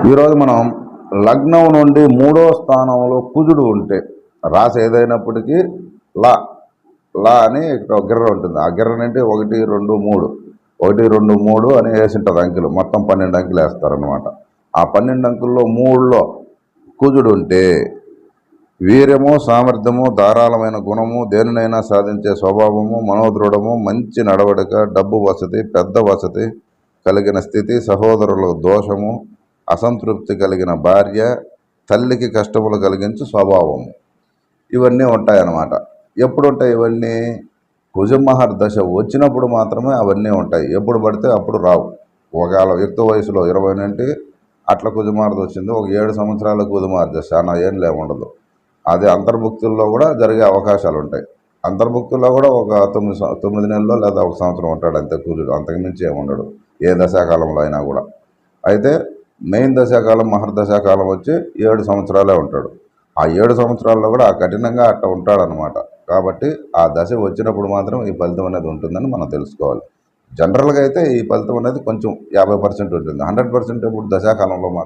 ఈరోజు మనం లగ్నం నుండి 3వ స్థానంలో కుజుడు ఉంటే రాశి ఏదైనప్పటికీ లా లా అని ఒక గిర్ర ఉంటుంది. ఆ గిర్ర నుండి 1 2 3 1 2 3 అని వేసింటారు అంకెలు. మొత్తం 12 అంకెలు వేస్తారనమాట. ఆ 12 అంకెల్లో 3లో కుజుడు ఉంటే వీర్యము, సామర్థ్యము, ధారాళమైన గుణము, దేనినైనా సాధించే స్వభావము, మనోదృఢము, మంచి నడవడిక, డబ్బు వసతి, పెద్ద వసతి కలిగిన స్థితి, సహోదరుల దోషము, అసంతృప్తి కలిగిన భార్య, తల్లికి కష్టములు కలిగించు స్వభావము, ఇవన్నీ ఉంటాయన్నమాట. ఎప్పుడు ఉంటాయి ఇవన్నీ? కుజమహర్ దశ వచ్చినప్పుడు మాత్రమే అవన్నీ ఉంటాయి. ఎప్పుడు పడితే అప్పుడు రావు. ఒకవేళ యుక్త వయసులో 20 నుండి అట్లా కుజమహర్దశ వచ్చింది, ఒక 7 సంవత్సరాల కుజమహర్ దశ, చాలా ఏం ఉండదు. అది అంతర్భుక్తుల్లో కూడా జరిగే అవకాశాలు ఉంటాయి. అంతర్భుక్తుల్లో కూడా ఒక 9 నెలల్లో లేదా 1 సంవత్సరం ఉంటాడు అంతే కుజుడు, అంతకుమించి ఏముండడు ఏ దశాకాలంలో అయినా కూడా. అయితే మెయిన్ దశాకాలం, మహర్దశాకాలం వచ్చి 7 సంవత్సరాలే ఉంటాడు. ఆ 7 సంవత్సరాల్లో కూడా కఠినంగా అట్లా ఉంటాడనమాట. కాబట్టి ఆ దశ వచ్చినప్పుడు మాత్రం ఈ ఫలితం అనేది ఉంటుందని మనం తెలుసుకోవాలి. జనరల్గా అయితే ఈ ఫలితం అనేది కొంచెం 50% ఉంటుంది. 100% ఇప్పుడు దశాకాలంలో మాత్రం